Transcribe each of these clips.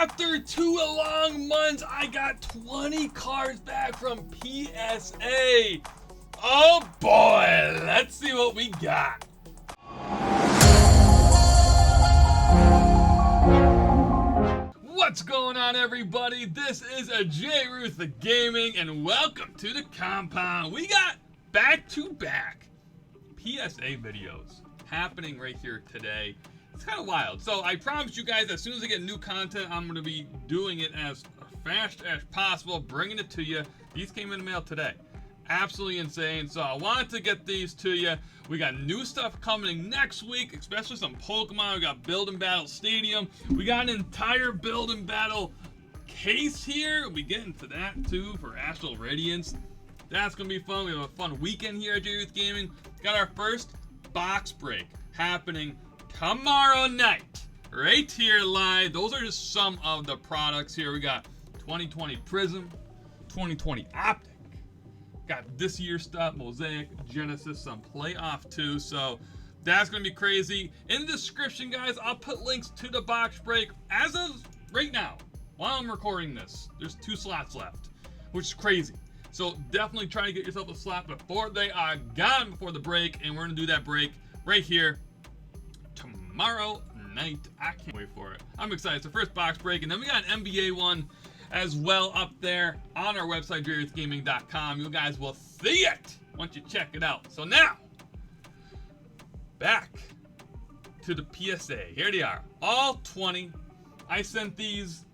After 2 long months, I got 20 cards back from PSA. Oh boy, let's see what we got. What's going on, everybody? This is J. Ruth Gaming, and welcome to the compound. We got back-to-back PSA videos happening right here today. It's kind of wild. So I promised you guys, as soon as I get new content, I'm going to be doing it as fast as possible, bringing it to you. These came in the mail today. Absolutely insane. So I wanted to get these to you. We got new stuff coming next week, especially some Pokemon. We got Build and Battle Stadium. We got an entire Build and Battle case here. We get into that too for Astral Radiance. That's going to be fun. We have a fun weekend here at J. Ruth Gaming. Got our first box break happening tomorrow night, right here live. Those are just some of the products here. We got 2020 Prism, 2020 Optic, got this year's stuff, Mosaic, Genesis, some Playoff too. So that's gonna be crazy. In the description, guys, I'll put links to the box break. As of right now, while I'm recording this, there's 2 slots left, which is crazy. So definitely try to get yourself a slot before they are gone, before the break, and we're gonna do that break right here tomorrow night. I can't wait for it. I'm excited. It's the first box break, and then we got an NBA one as well up there on our website, jruthgaming.com. You guys will see it once you check it out. So now, back to the PSA. Here they are, all 20. I sent these,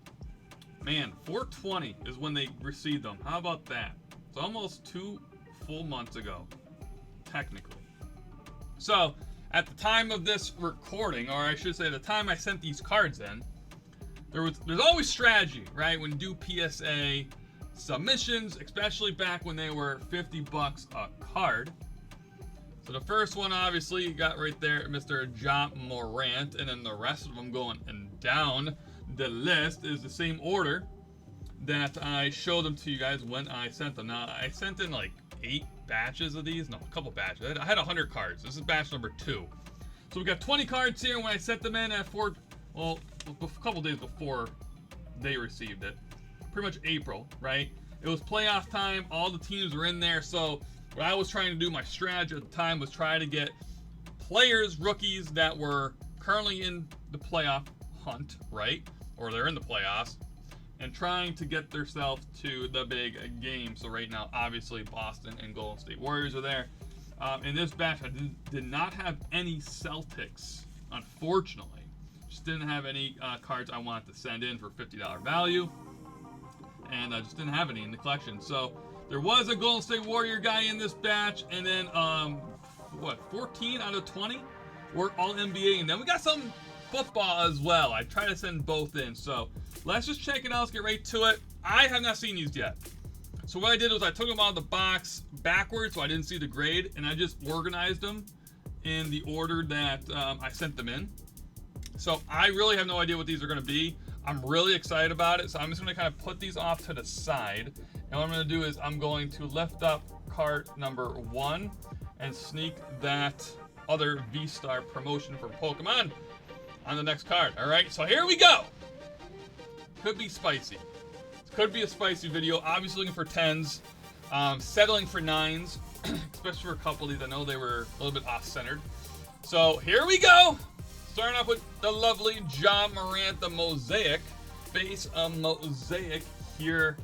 man, 420 is when they received them. How about that? It's almost 2 full months ago, technically. So at the time of this recording, or I should say the time I sent these cards in, there's always strategy, right? When you do PSA submissions, especially back when they were 50 bucks a card. So the first one, obviously, you got right there, Mr. Ja Morant, and then the rest of them going and down the list is the same order that I showed them to you guys when I sent them. Now, I sent in like 8 batches of these. No, a couple batches. I had 100 cards. This is batch number 2. So we got 20 cards here. When I sent them in at a couple days before they received it, pretty much April, right? It was playoff time. All the teams were in there. So what I was trying to do, my strategy at the time, was try to get players, rookies that were currently in the playoff hunt, right? Or they're in the playoffs, and trying to get themselves to the big game. So right now, obviously, Boston and Golden State Warriors are there. In this batch, I did not have any Celtics, unfortunately. Just didn't have any cards I wanted to send in for $50 value. And I just didn't have any in the collection. So there was a Golden State Warrior guy in this batch. And then, 14 out of 20 were all NBA. And then we got some football as well. I try to send both in. So let's just check it out. Let's get right to it. I have not seen these yet. So what I did was I took them out of the box backwards so I didn't see the grade, and I just organized them in the order that I sent them in. So I really have no idea what these are going to be. I'm really excited about it, so I'm just going to kind of put these off to the side. And what I'm going to do is I'm going to lift up card number 1 and sneak that other V-Star promotion for Pokemon on the next card. All right, so here we go. Could be spicy. Could be a spicy video. Obviously looking for 10s, settling for 9s, especially for a couple of these. I know they were a little bit off-centered. So here we go. Starting off with the lovely Ja Morant, the Mosaic, base Mosaic here,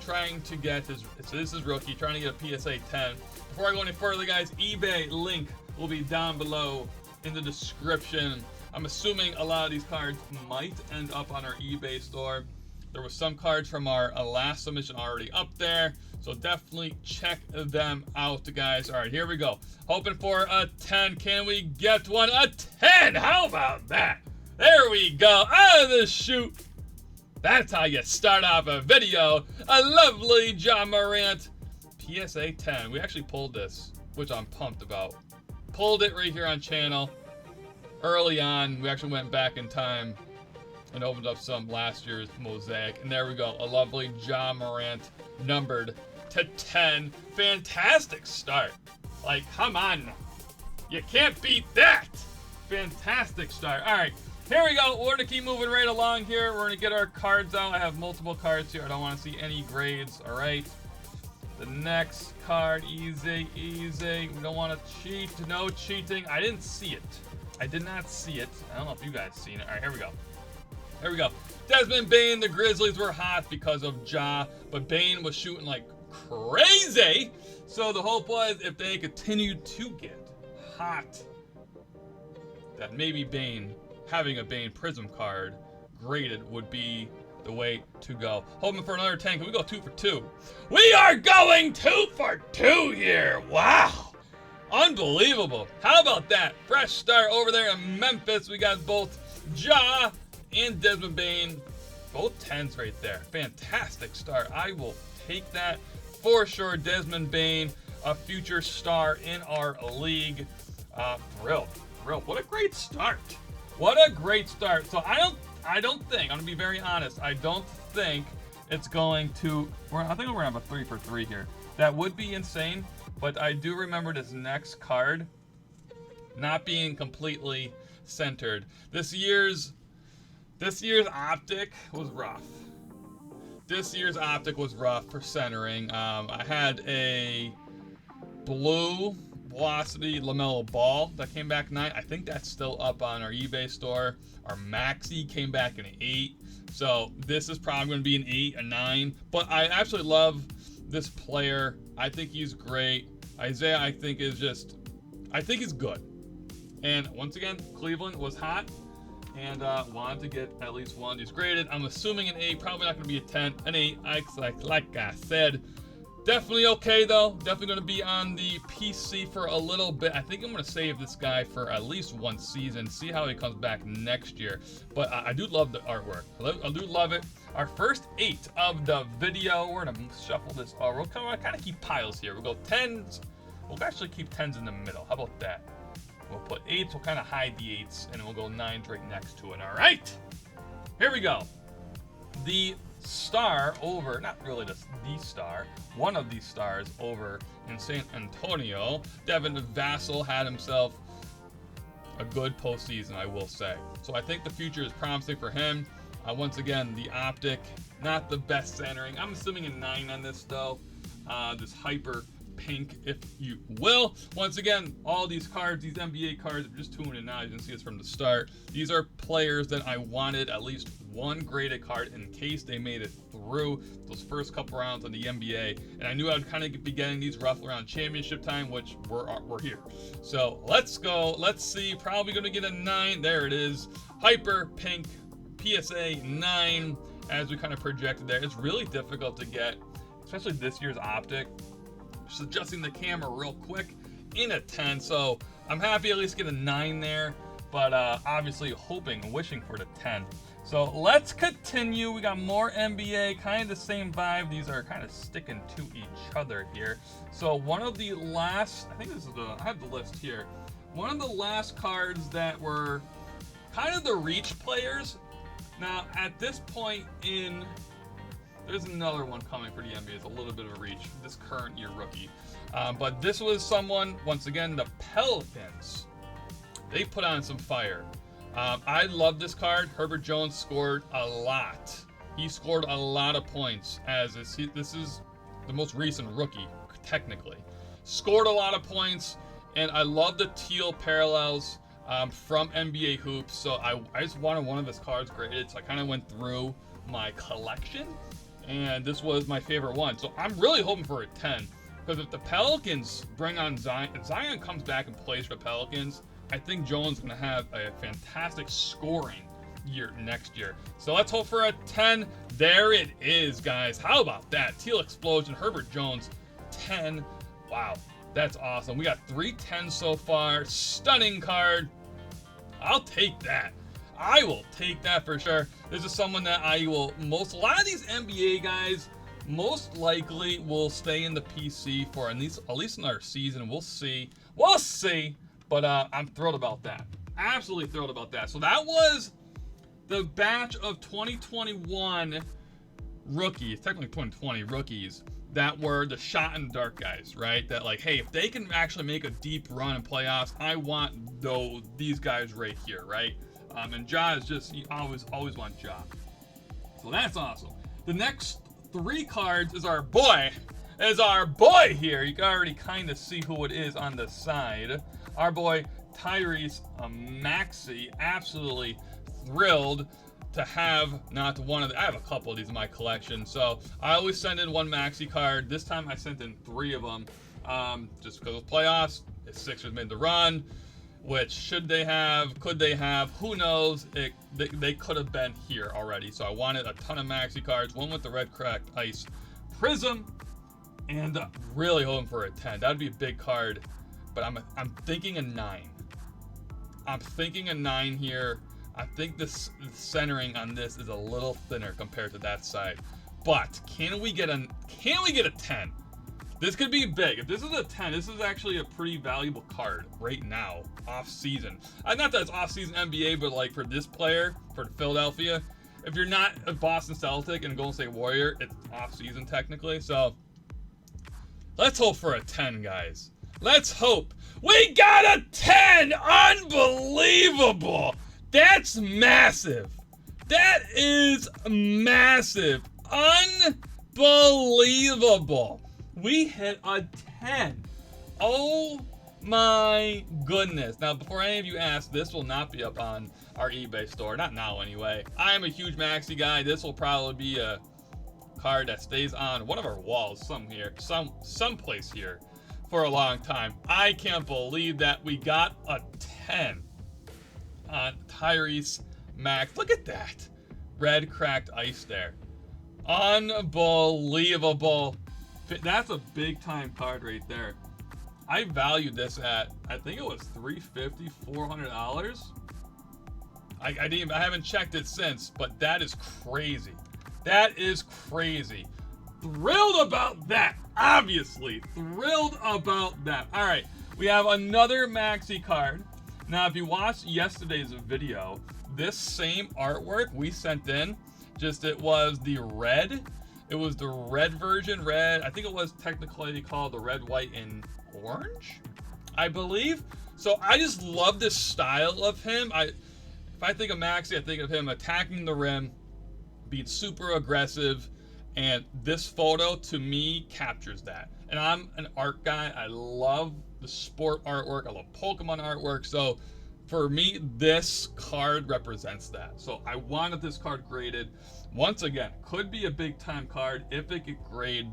trying to get his. So this is rookie, trying to get a PSA 10. Before I go any further, guys, eBay link will be down below in the description. I'm assuming a lot of these cards might end up on our eBay store. There was some cards from our last submission already up there, so definitely check them out, guys. All right, here we go. Hoping for a 10. Can we get one? A 10! How about that? There we go. Out of the chute. That's how you start off a video. A lovely Ja Morant PSA 10. We actually pulled this, which I'm pumped about. Pulled it right here on channel. Early on, we actually went back in time and opened up some last year's Mosaic. And there we go, a lovely Ja Morant, numbered to 10. Fantastic start. Like, come on. You can't beat that. Fantastic start. All right, Here we go. We're going to keep moving right along here. We're going to get our cards out. I have multiple cards here. I don't want to see any grades. All right. The next card, easy, easy. We don't want to cheat. No cheating. I didn't see it. I did not see it. I don't know if you guys seen it. All right, here we go. Here we go. Desmond Bane. The Grizzlies were hot because of Ja, but Bane was shooting like crazy. So the hope was if they continued to get hot, that maybe Bane, having a Bane Prism card graded would be the way to go. Hoping for another 10. Can we go 2 for 2? We are going 2 for 2 here. Wow. Unbelievable. How about that? Fresh start over there in Memphis. We got both Ja and Desmond Bane. Both 10s right there. Fantastic start. I will take that for sure. Desmond Bane, a future star in our league. Thrilled. What a great start. What a great start. So I don't think, I'm gonna be very honest, I don't think it's going to, I think we're gonna have a 3 for 3 here. That would be insane, but I do remember this next card not being completely centered. This year's optic was rough. This year's optic was rough for centering. I had a blue Velocity LaMelo Ball that came back 9. I think that's still up on our eBay store. Our Maxey came back an 8. So this is probably going to be an 8, a 9. But I absolutely love this player. I think he's great. Isaiah, I think he's good. And once again, Cleveland was hot and wanted to get at least one of these graded. I'm assuming an 8, probably not going to be a 10, an 8. Like I said. Definitely okay, though. Definitely going to be on the PC for a little bit. I think I'm going to save this guy for at least one season, see how he comes back next year. But I do love the artwork. I do love it. Our first 8 of the video. We're going to shuffle this. We'll kind of keep piles here. We'll go 10s. We'll actually keep 10s in the middle. How about that? We'll put 8s. We'll kind of hide the 8s, and we'll go 9s right next to it. All right. Here we go. The star over, not really the star, one of these stars over in San Antonio, Devin Vassell had himself a good postseason, I will say. So I think the future is promising for him. Once again, the optic, not the best centering. I'm assuming a 9 on this, though. This hyper pink, if you will. Once again, all these cards, these NBA cards, I'm just tuning in now. You can see this from the start. These are players that I wanted at least one graded card in case they made it through those first couple rounds on the NBA. And I knew I'd kind of be getting these roughly around championship time, which we're here. So let's go. Let's see. Probably going to get a 9. There it is. Hyper pink PSA 9 as we kind of projected there. It's really difficult to get, especially this year's optic. Just adjusting the camera real quick in a 10. So I'm happy at least get a 9 there. But obviously hoping and wishing for the 10. So let's continue. We got more NBA, kind of the same vibe. These are kind of sticking to each other here. So one of the last, I think this is I have the list here. One of the last cards that were kind of the reach players. Now at this point there's another one coming for the NBA. It's a little bit of a reach, this current year rookie. But this was someone, once again, the Pelicans. They put on some fire. I love this card. Herbert Jones scored a lot. He scored a lot of points as this is the most recent rookie, technically. Scored a lot of points, and I love the teal parallels from NBA Hoops. So I just wanted one of his cards graded, so I kind of went through my collection, and this was my favorite one. So I'm really hoping for a 10, because if the Pelicans bring on Zion, if Zion comes back and plays for the Pelicans, I think Jones is going to have a fantastic scoring year next year. So let's hope for a 10. There it is, guys. How about that? Teal Explosion, Herbert Jones, 10. Wow, that's awesome. We got 3 10s so far. Stunning card. I'll take that. I will take that for sure. This is someone that a lot of these NBA guys most likely will stay in the PC for at least another season. We'll see. We'll see. But I'm thrilled about that. Absolutely thrilled about that. So that was the batch of 2021 rookies, technically 2020 rookies, that were the shot in the dark guys, right? That like, hey, if they can actually make a deep run in playoffs, I want these guys right here, right? And Ja is just, you always want Ja. So that's awesome. The next 3 cards is our boy. Here. You can already kind of see who it is on the side. Our boy Tyrese Maxey. Absolutely thrilled to have not one of I have a couple of these in my collection. So I always send in 1 Maxey card. This time I sent in 3 of them. Just because of playoffs. It's Sixers made the run. Which could they have? Who knows? They could have been here already. So I wanted a ton of Maxey cards. One with the red cracked ice prism. And really hoping for a 10. That would be a big card. But I'm thinking a 9. I'm thinking a 9 here. I think the centering on this is a little thinner compared to that side. But can we get a 10? This could be big. If this is a 10, this is actually a pretty valuable card right now, off season. Not that it's off season NBA, but like for this player, for Philadelphia, if you're not a Boston Celtic and a Golden State Warrior, it's off season technically. So let's hope for a 10, guys. Let's hope. We got a 10! Unbelievable! That's massive. That is massive. Unbelievable. We hit a 10. Oh my goodness. Now, before any of you ask, this will not be up on our eBay store. Not now, anyway. I am a huge Maxey guy. This will probably be a card that stays on one of our walls someplace here for a long time. I can't believe that we got a 10 on Tyrese Maxey. Look at that. Red cracked ice there. Unbelievable. That's a big time card right there. I valued this at, I think it was $350, $400. I haven't checked it since, but that is crazy. That is crazy. Thrilled about that, obviously. Thrilled about that. All right, we have another Maxey card. Now, if you watched yesterday's video, this same artwork we sent in, it was the red. It was the red version, I think it was technically called the red, white, and orange, I believe. So I just love this style of him. If I think of Maxey, I think of him attacking the rim, being super aggressive, and this photo, to me, captures that. And I'm an art guy. I love the sport artwork. I love Pokemon artwork. So for me, this card represents that. So I wanted this card graded. Once again, could be a big time card if it could grade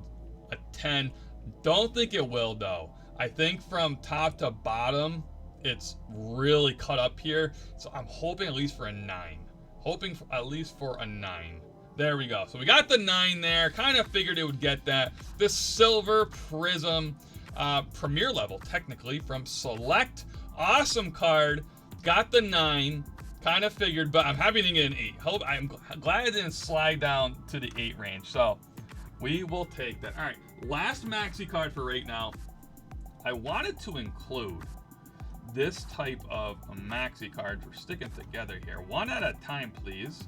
a 10. Don't think it will, though. I think from top to bottom, it's really cut up here. So I'm hoping at least for a 9. There we go. So we got the 9 there. Kind of figured it would get that. The silver prism premier level, technically, from Select. Awesome card. Got the 9. Kind of figured, but I'm happy to get an 8. I'm glad I didn't slide down to the 8 range. So we will take that. All right, last Maxey card for right now. I wanted to include this type of a Maxey card. We're sticking together here. One at a time, please.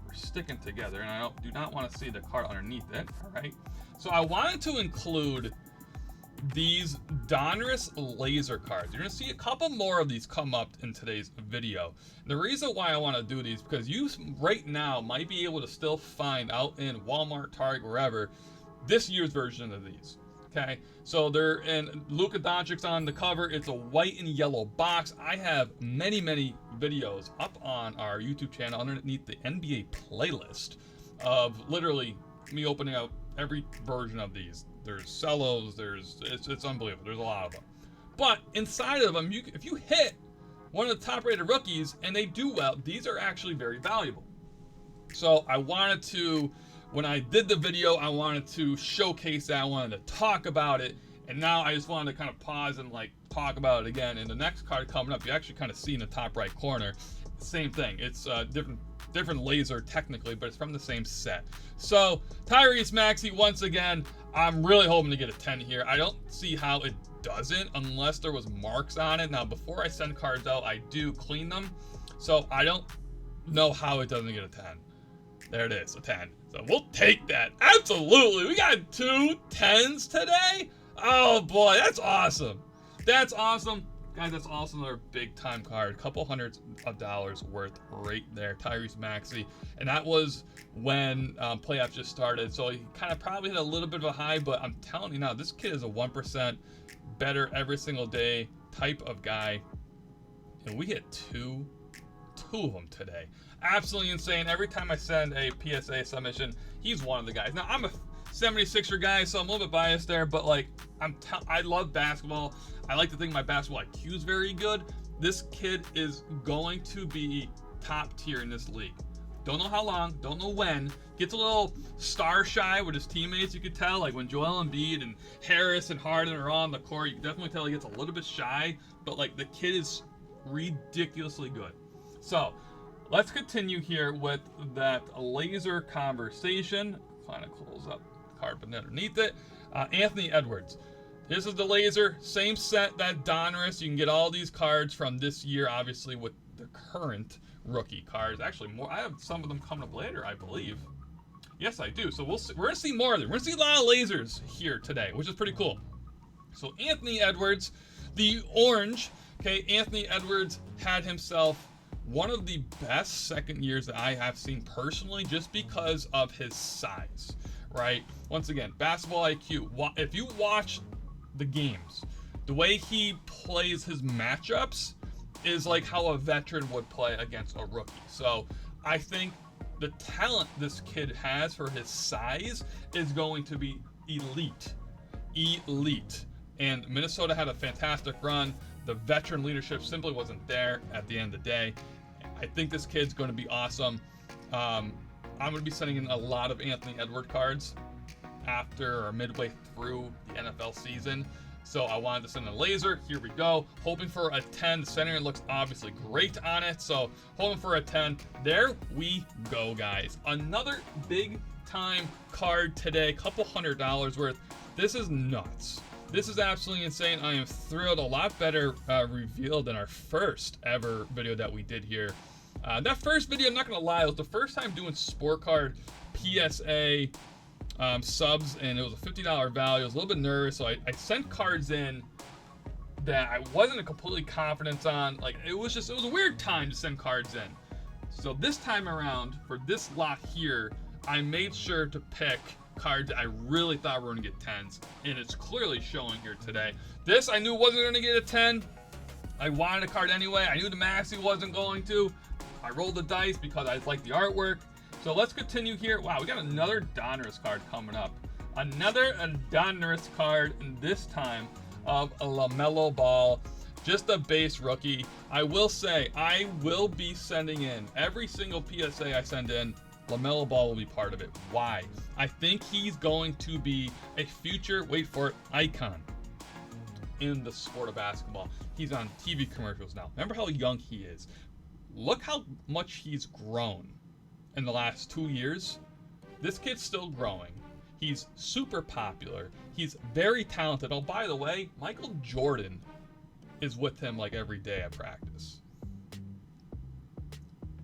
We're sticking together, and I do not want to see the card underneath it. All right. So I wanted to include these Donruss laser cards. You're going to see a couple more of these come up in today's video. The reason why I want to do these, because you right now might be able to still find out in Walmart, Target, wherever, this year's version of these. Okay, so they're in Luka Doncic's on the cover. It's a white and yellow box. I have many videos up on our YouTube channel underneath the NBA playlist of literally me opening up every version of these. There's cellos, it's unbelievable. There's a lot of them. But inside of them, if you hit one of the top rated rookies and they do well, these are actually very valuable. So I wanted to, when I did the video, I wanted to showcase that. I wanted to talk about it. And now I just wanted to kind of pause and like talk about it again. And the next card coming up, you actually kind of see in the top right corner, same thing. It's different laser technically, but it's from the same set. So Tyrese Maxey, once again, I'm really hoping to get a 10 here. I don't see how it doesn't unless there was marks on it. Now, before I send cards out, I do clean them. So I don't know how it doesn't get a 10. There it is, a 10. So we'll take that. Absolutely. We got 2 10s today. Oh boy, that's awesome. That's awesome. Guys, that's also another big-time card. Couple hundreds of dollars worth right there. Tyrese Maxey. And that was when playoffs just started. So he kind of probably hit a little bit of a high, but I'm telling you now, this kid is a 1% better every single day type of guy. And we hit two of them today. Absolutely insane. Every time I send a PSA submission, he's one of the guys. Now, I'm a 76er guy, so I'm a little bit biased there, but like, I love basketball. I like to think my basketball IQ is very good. This kid is going to be top tier in this league. Don't know how long, don't know when. Gets a little star shy with his teammates, you could tell. Like when Joel Embiid and Harris and Harden are on the court, you can definitely tell he gets a little bit shy, but like the kid is ridiculously good. So let's continue here with that laser conversation. Kind of close up the card but underneath it. Anthony Edwards. This is the laser, same set that Donruss. You can get all these cards from this year, obviously, with the current rookie cards. Actually, more. I have some of them coming up later, I believe. Yes, I do. So we're going to see more of them. We're going to see a lot of lasers here today, which is pretty cool. So Anthony Edwards, the orange. Okay, Anthony Edwards had himself one of the best second years that I have seen personally, just because of his size, right? Once again, basketball IQ. If you watch the games, the way he plays his matchups is like how a veteran would play against a rookie. So I think the talent this kid has for his size is going to be elite. And Minnesota had a fantastic run. The veteran leadership simply wasn't there at the end of the day. I think this kid's going to be awesome. I'm going to be sending in a lot of Anthony Edwards cards after or midway through the NFL season. So I wanted to send a laser. Here we go. Hoping for a 10. The centering looks obviously great on it. So hoping for a 10. There we go, guys. Another big time card today. Couple $100 worth. This is nuts. This is absolutely insane. I am thrilled. A lot better reveal than our first ever video that we did here. That first video, I'm not going to lie, it was the first time doing sport card PSA subs, and it was a $50 value. I was a little bit nervous, so I sent cards in that I wasn't completely confident on. Like, it was a weird time to send cards in. So this time around, for this lot here, I made sure to pick cards I really thought were going to get 10s, and it's clearly showing here today. This I knew wasn't going to get a 10. I wanted a card anyway. I knew the Maxey wasn't going to. I rolled the dice because I like the artwork. So let's continue here. Wow, we got another Donruss card coming up. Another Donruss card, and this time of a LaMelo Ball. Just a base rookie. I will say, I will be sending in every single PSA I send in. LaMelo Ball will be part of it. Why? I think he's going to be a future, wait for it, icon in the sport of basketball. He's on TV commercials now. Remember how young he is. Look how much he's grown in the last 2 years. This kid's still growing. He's super popular. He's very talented. Oh, by the way, Michael Jordan is with him like every day at practice.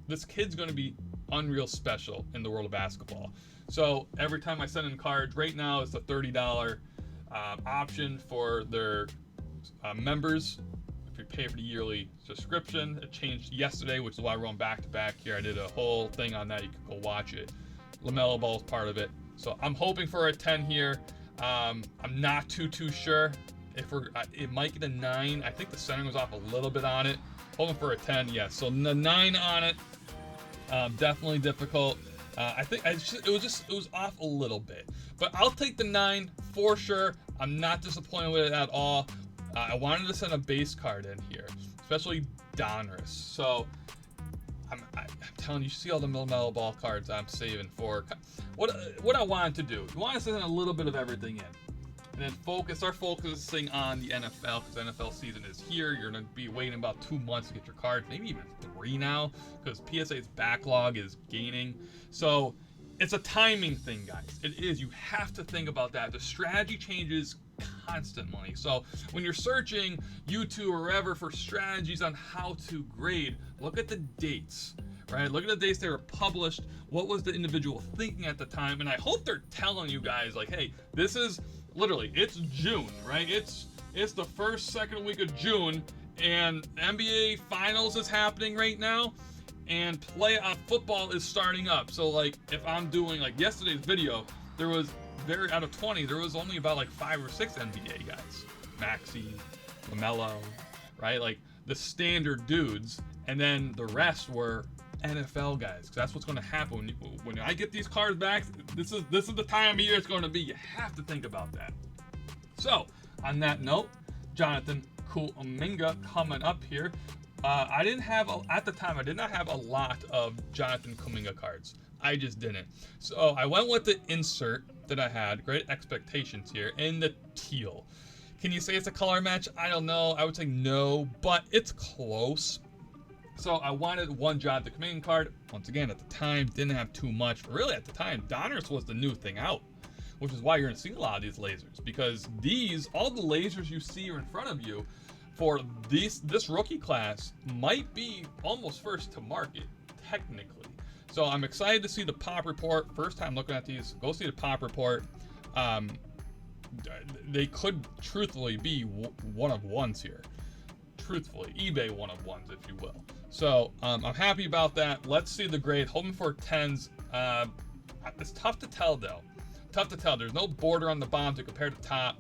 This kid's going to be unreal special in the world of basketball. So every time I send in cards, right now it's a $30 option for their members. If you pay for the yearly subscription, it changed yesterday, which is why we're going back to back here. I did a whole thing on that. You can go watch it. LaMelo Ball is part of it. So I'm hoping for a 10 here. I'm not too sure if it might get a 9. I think the centering was off a little bit on it. Hoping for a 10, yes. So the 9 on it. Definitely difficult. I think it was off a little bit, but I'll take the 9 for sure. I'm not disappointed with it at all. I wanted to send a base card in here, especially Donruss. So I'm telling you, see all the LaMelo Ball cards I'm saving for. What I wanted to do. You want to send a little bit of everything in, and then start focusing on the NFL, because NFL season is here. You're going to be waiting about 2 months to get your cards, maybe even 3 now, because PSA's backlog is gaining. So it's a timing thing, guys. It is. You have to think about that. The strategy changes constantly. So when you're searching YouTube or wherever for strategies on how to grade, look at the dates, right? Look at the dates they were published. What was the individual thinking at the time? And I hope they're telling you guys, like, hey, this is literally, it's June, right? It's the first, second week of June, And NBA Finals is happening right now, and playoff football is starting up. So like, if I'm doing like yesterday's video, there was out of 20, there was only about like 5 or 6 NBA guys. Maxey, LaMelo, right? Like the standard dudes, and then the rest were NFL guys. 'Cause that's what's going to happen when I get these cards back. This is the time of year it's going to be. You have to think about that. So on that note, Jonathan Kuminga coming up here. I did not have a lot of Jonathan Kuminga cards. I just didn't. So I went with the insert that I had. Great expectations here in the teal. Can you say it's a color match? I don't know. I would say no, but it's close. So I wanted one Jonathan Kuminga card. Once again, at the time, didn't have too much. But really, at the time, Donruss was the new thing out, which is why you're going to see a lot of these lasers. Because all the lasers you see are in front of you for this rookie class might be almost first to market, technically. So I'm excited to see the pop report. First time looking at these, go see the pop report. They could truthfully be one of ones here. Truthfully, eBay one of ones, if you will. So I'm happy about that. Let's see the grade. Hoping for 10s. It's tough to tell though. Tough to tell. There's no border on the bottom to compare to top.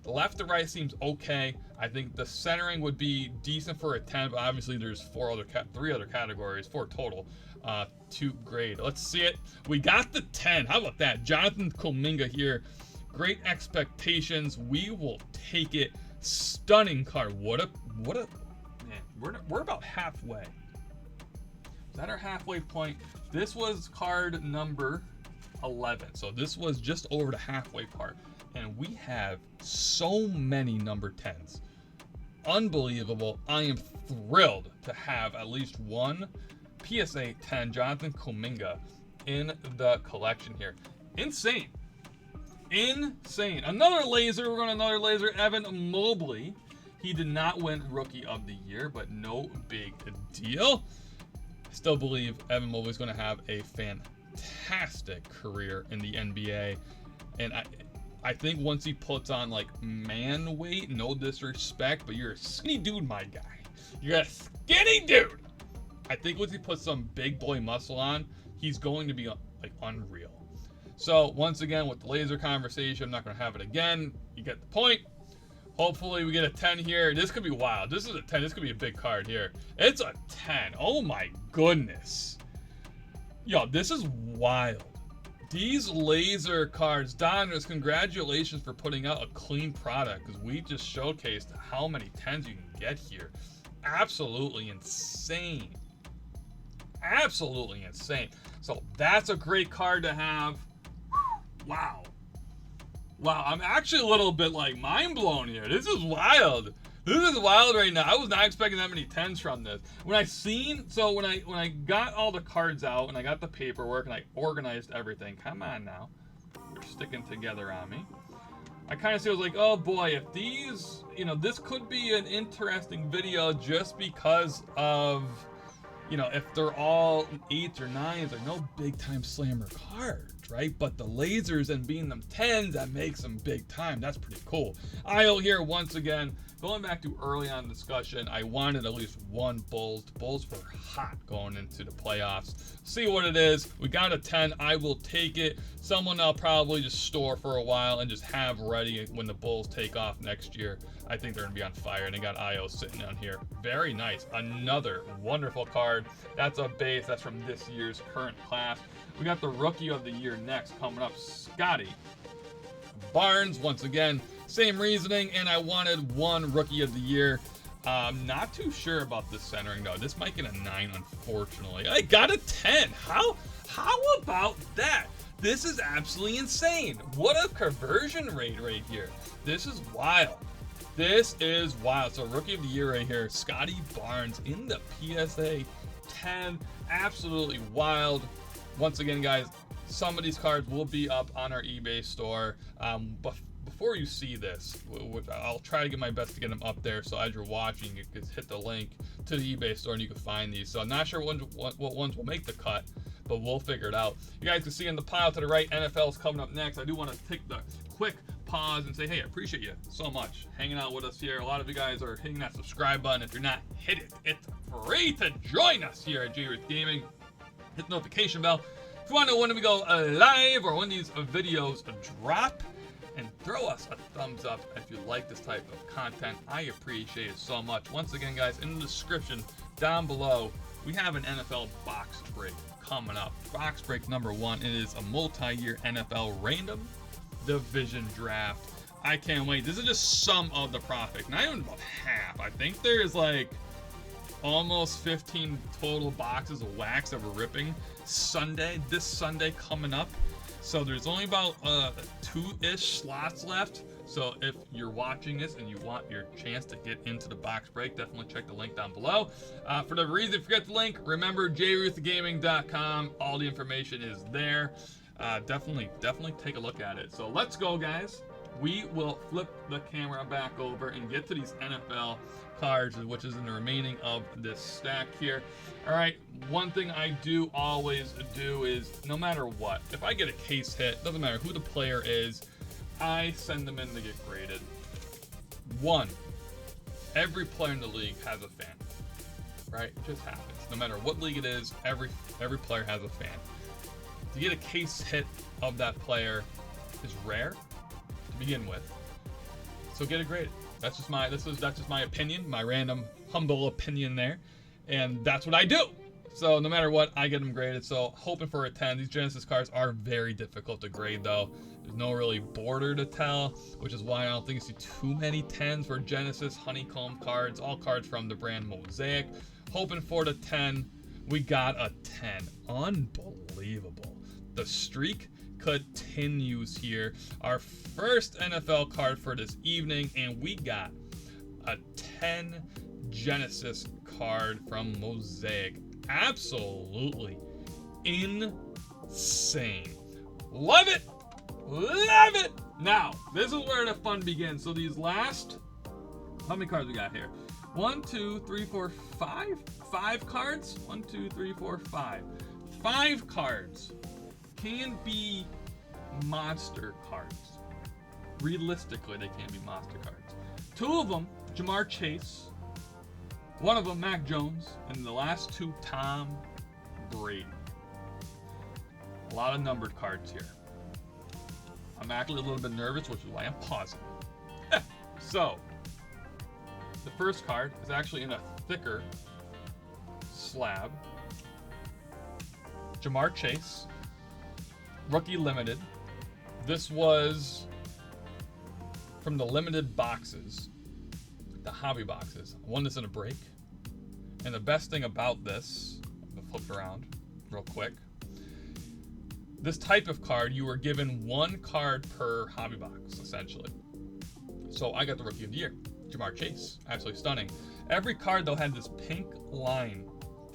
The left to right seems okay. I think the centering would be decent for a 10, but obviously there's 3 other categories, 4 total, to grade. Let's see it. We got the 10. How about that? Jonathan Kuminga here. Great expectations. We will take it. Stunning card. What a man. We're about halfway. Is that our halfway point? This was card number 11. So this was just over the halfway part. And we have so many number 10s. Unbelievable. I am thrilled to have at least one PSA 10 Jonathan Kuminga in the collection here. Insane. Insane. Another laser. We're going to another laser. Evan Mobley. He did not win Rookie of the Year, but no big deal. I still believe Evan Mobley is going to have a fantastic career in the NBA. And I think once he puts on like man weight, no disrespect, but you're a skinny dude, my guy. You're a skinny dude. I think once he puts some big boy muscle on, he's going to be like unreal. So once again, with the laser conversation, I'm not going to have it again. You get the point. Hopefully we get a 10 here. This could be wild. This is a 10. This could be a big card here. It's a 10. Oh my goodness. Yo, this is wild. These laser cards, Donruss, congratulations for putting out a clean product, because we just showcased how many 10s you can get here. Absolutely insane. Absolutely insane. So that's a great card to have. Wow. Wow, I'm actually a little bit like mind blown here. This is wild. This is wild right now. I was not expecting that many 10s from this. When I got all the cards out and I got the paperwork and I organized everything. Come on now. You're sticking together on me. I kind of was like, oh boy, if these, this could be an interesting video just because of, if they're all 8s or 9s, they're no big time slammer cards, right? But the lasers and being them 10s, that makes them big time. That's pretty cool. I'll here once again, going back to early on discussion, I wanted at least one Bulls. The Bulls were hot going into the playoffs. See what it is. We got a 10. I will take it. Someone I'll probably just store for a while and just have ready when the Bulls take off next year. I think they're going to be on fire. And they got IO sitting down here. Very nice. Another wonderful card. That's a base. That's from this year's current class. We got the Rookie of the Year next coming up. Scotty Barnes, once again, same reasoning, and I wanted one Rookie of the Year. Not too sure about this centering though. This might get a 9, unfortunately. I got a 10. How about that? This is absolutely insane. What a conversion rate right here. This is wild. This is wild. So Rookie of the Year right here, Scotty Barnes in the PSA 10. Absolutely wild. Once again, guys, some of these cards will be up on our eBay store. But before you see this, which I'll try to get my best to get them up there, so as you're watching, you can hit the link to the eBay store and you can find these. So I'm not sure what ones will make the cut, but we'll figure it out. You guys can see in the pile to the right, NFL is coming up next. I do want to take the quick pause and say, hey, I appreciate you so much hanging out with us here. A lot of you guys are hitting that subscribe button. If you're not, hit it. It's free to join us here at Tyrese Gaming. Hit the notification bell if you want to know when we go live or when these videos drop. And throw us a thumbs up if you like this type of content. I appreciate it so much. Once again, guys, in the description down below, we have an NFL box break coming up. Box break number 1. It is a multi-year NFL random division draft. I can't wait. This is just some of the profit. Not even about half. I think there's like almost 15 total boxes of wax that we're ripping this Sunday coming up. So there's only about 2-ish slots left. So if you're watching this and you want your chance to get into the box break, definitely check the link down below. For the reason, forget the link, remember jruthgaming.com. All the information is there. Definitely take a look at it. So let's go, guys. We will flip the camera back over and get to these NFL cards, which is in the remaining of this stack here. All right, one thing I do always do is, no matter what, if I get a case hit, doesn't matter who the player is, I send them in to get graded. 1, every player in the league has a fan, right? It just happens. No matter what league it is, every player has a fan. To get a case hit of that player is rare to begin with, so get it graded. That's just my opinion, my random humble opinion there, and that's what I do. So no matter what, I get them graded. So hoping for a 10. These Genesis cards are very difficult to grade though. There's no really border to tell, which is why I don't think you see too many 10s for Genesis honeycomb cards. All cards from the brand Mosaic. Hoping for the 10. We got a 10. Unbelievable. The streak continues here. Our first NFL card for this evening, and we got a 10 Genesis card from Mosaic. Absolutely insane. Love it. Love it. Now, this is where the fun begins. So these last, how many cards we got here? 1, 2, 3, 4, 5? 5 cards? 1, 2, 3, 4, 5. 5 cards can be monster cards. Realistically, they can be monster cards. 2 of them, Jamar Chase. 1 of them, Mac Jones. And the last 2, Tom Brady. A lot of numbered cards here. I'm actually a little bit nervous, which is why I'm pausing. So, the first card is actually in a thicker slab. Jamar Chase. Rookie limited. This was from the limited boxes, the hobby boxes. I won this in a break. And the best thing about this, I'm gonna flip around real quick. This type of card, you were given 1 card per hobby box, essentially. So I got the Rookie of the Year, Jamar Chase. Absolutely stunning. Every card, though, had this pink line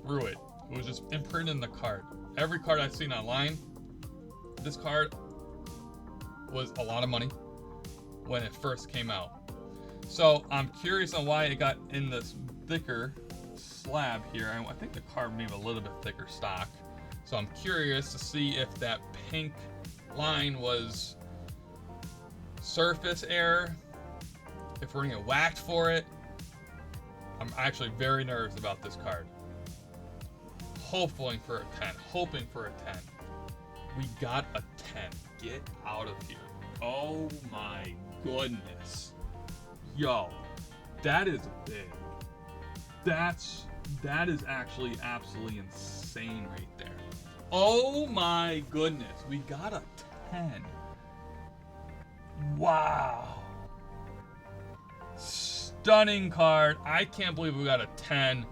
through it. It was just imprinted in the card. Every card I've seen online, this card was a lot of money when it first came out. So I'm curious on why it got in this thicker slab here. I think the card may have a little bit thicker stock. So I'm curious to see if that pink line was surface error, if we're gonna get whacked for it. I'm actually very nervous about this card. Hoping for a 10. Hoping for a 10. We got a 10. Get out of here. Oh my goodness. Yo, that is big. That is actually absolutely insane right there. Oh my goodness. We got a 10. Wow. Stunning card. I can't believe we got a 10.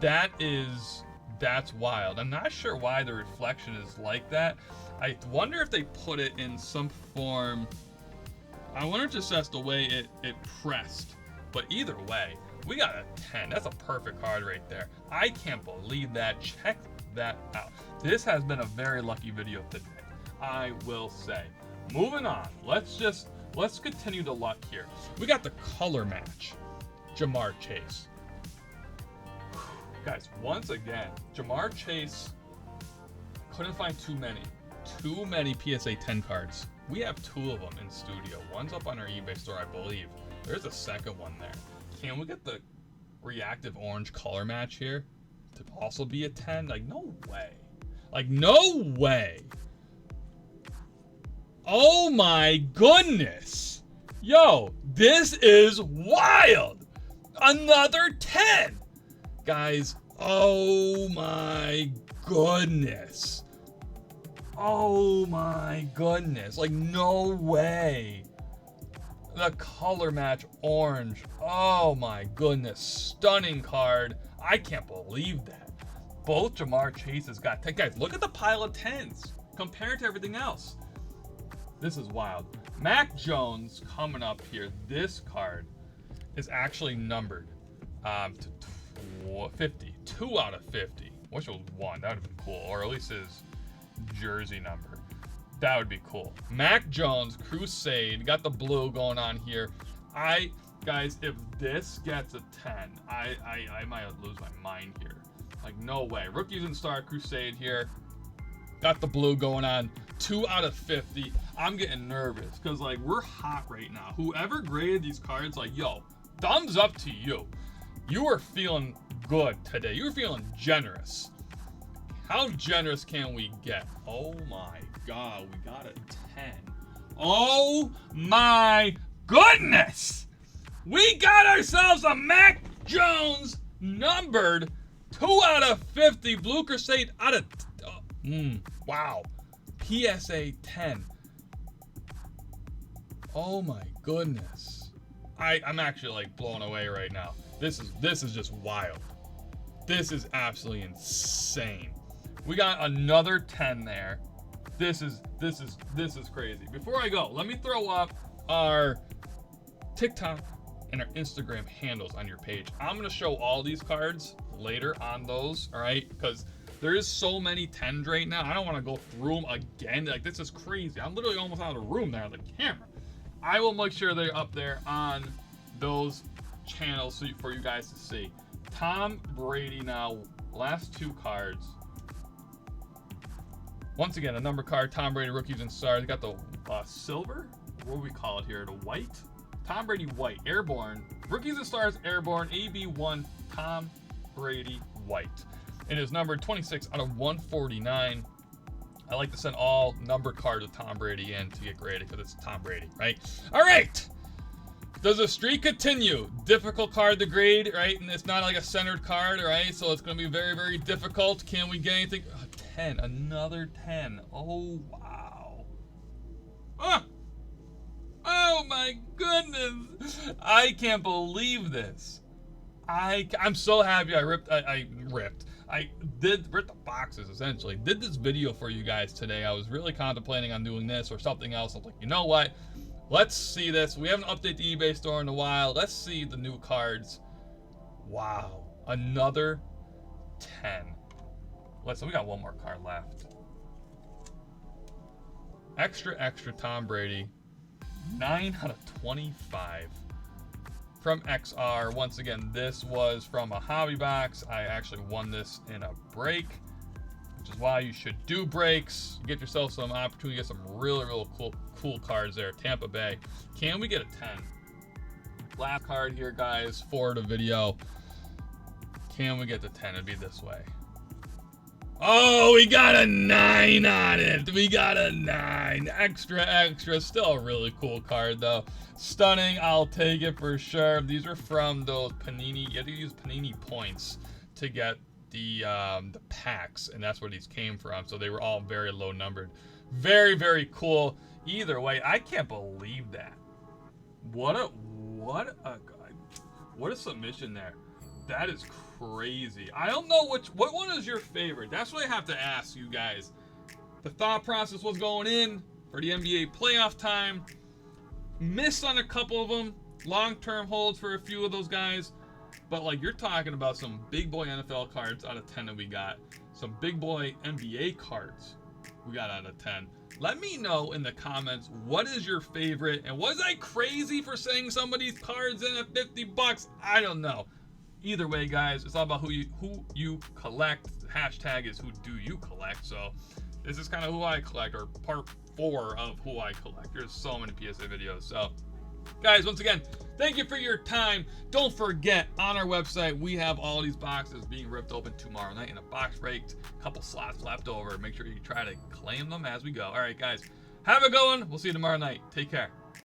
That's wild. I'm not sure why the reflection is like that. I wonder if they put it in some form. I wonder if just that's the way it pressed. But either way, we got a 10. That's a perfect card right there. I can't believe that. Check that out. This has been a very lucky video today, I will say. Moving on. Let's continue the luck here. We got the color match. Jamar Chase. Guys, once again, Jamar Chase couldn't find too many PSA 10 cards We have 2 of them in studio. One's up on our eBay store, I believe. There's a second one there. Can we get the reactive orange color match here to also be a 10? Like, no way. Like, no way. Oh my goodness. Yo, this is wild. Another 10. Guys, oh my goodness. Oh my goodness. Like, no way. The color match orange. Oh my goodness. Stunning card. I can't believe that. Both Jamar Chase's got 10. Guys, look at the pile of 10s compared to everything else. This is wild. Mac Jones coming up here. This card is actually numbered to 50. 2 out of 50. Wish it was 1. That would have been cool. Or at least his jersey number. That would be cool. Mac Jones, Crusade, got the blue going on here. Guys, if this gets a 10, I might lose my mind here. Like, no way. Rookies and Star Crusade here. Got the blue going on. 2 out of 50. I'm getting nervous because, like, we're hot right now. Whoever graded these cards, like, yo, thumbs up to you. You are feeling good today. You're feeling generous. How generous can we get? Oh my God, we got a 10. Oh my goodness! We got ourselves a Mac Jones numbered 2 out of 50 Blue Crusade out of wow. PSA 10. Oh my goodness. I'm actually like blown away right now. This is just wild. This is absolutely insane. We got another 10 there. This is crazy. Before I go, let me throw up our TikTok and our Instagram handles on your page. I'm gonna show all these cards later on those, all right? Because there is so many 10s right now. I don't want to go through them again. Like, this is crazy. I'm literally almost out of the room there on the camera. I will make sure they're up there on those channels for you guys to see. Tom Brady now, last 2 cards. Once again, a number card, Tom Brady, Rookies and Stars. Got the silver, what do we call it here? The white? Tom Brady white, airborne. Rookies and Stars, airborne, AB1, Tom Brady white. It is numbered 26 out of 149. I like to send all numbered cards of Tom Brady in to get graded because it's Tom Brady, right? All right. Does the streak continue? Difficult card to grade, right? And it's not like a centered card, right? So it's going to be very, very difficult. Can we get anything? 10, another 10. Oh, wow. Ah! Oh my goodness. I can't believe this. I'm so happy I ripped the boxes essentially. Did this video for you guys today. I was really contemplating on doing this or something else. I was like, you know what? Let's see this. We haven't updated the eBay store in a while. Let's see the new cards. Wow. Another 10. Listen, we got one more card left. Extra Tom Brady. 9 out of 25. From XR. Once again, this was from a hobby box. I actually won this in a break, which is why you should do breaks. Get yourself some opportunity to get some really cool cards there. Tampa Bay. Can we get a 10? Last card here, guys, for the video. Can we get the 10? It'd be this way. Oh, we got a 9 on it. We got a 9. Extra. Still a really cool card, though. Stunning. I'll take it for sure. These are from those Panini. You have to use Panini points to get the packs, and that's where these came from. So they were all very low numbered. Very, very cool. Either way, I can't believe that. What a submission there. That is crazy. I don't know what one is your favorite. That's what I have to ask you guys. The thought process was going in for the NBA playoff time. Missed on a couple of them. Long-term holds for a few of those guys. But, like, you're talking about some big boy NFL cards out of 10 that we got. Some big boy NBA cards we got out of 10. Let me know in the comments, what is your favorite? And was I crazy for saying some of these cards in at $50? I don't know. Either way, guys, it's all about who you collect. The hashtag is who do you collect. So this is kind of who I collect, or part 4 of who I collect. There's so many PSA videos. So, guys, once again, thank you for your time. Don't forget, on our website, we have all these boxes being ripped open tomorrow night in a box raked, a couple slots left over. Make sure you try to claim them as we go. All right, guys, have a good one. We'll see you tomorrow night. Take care.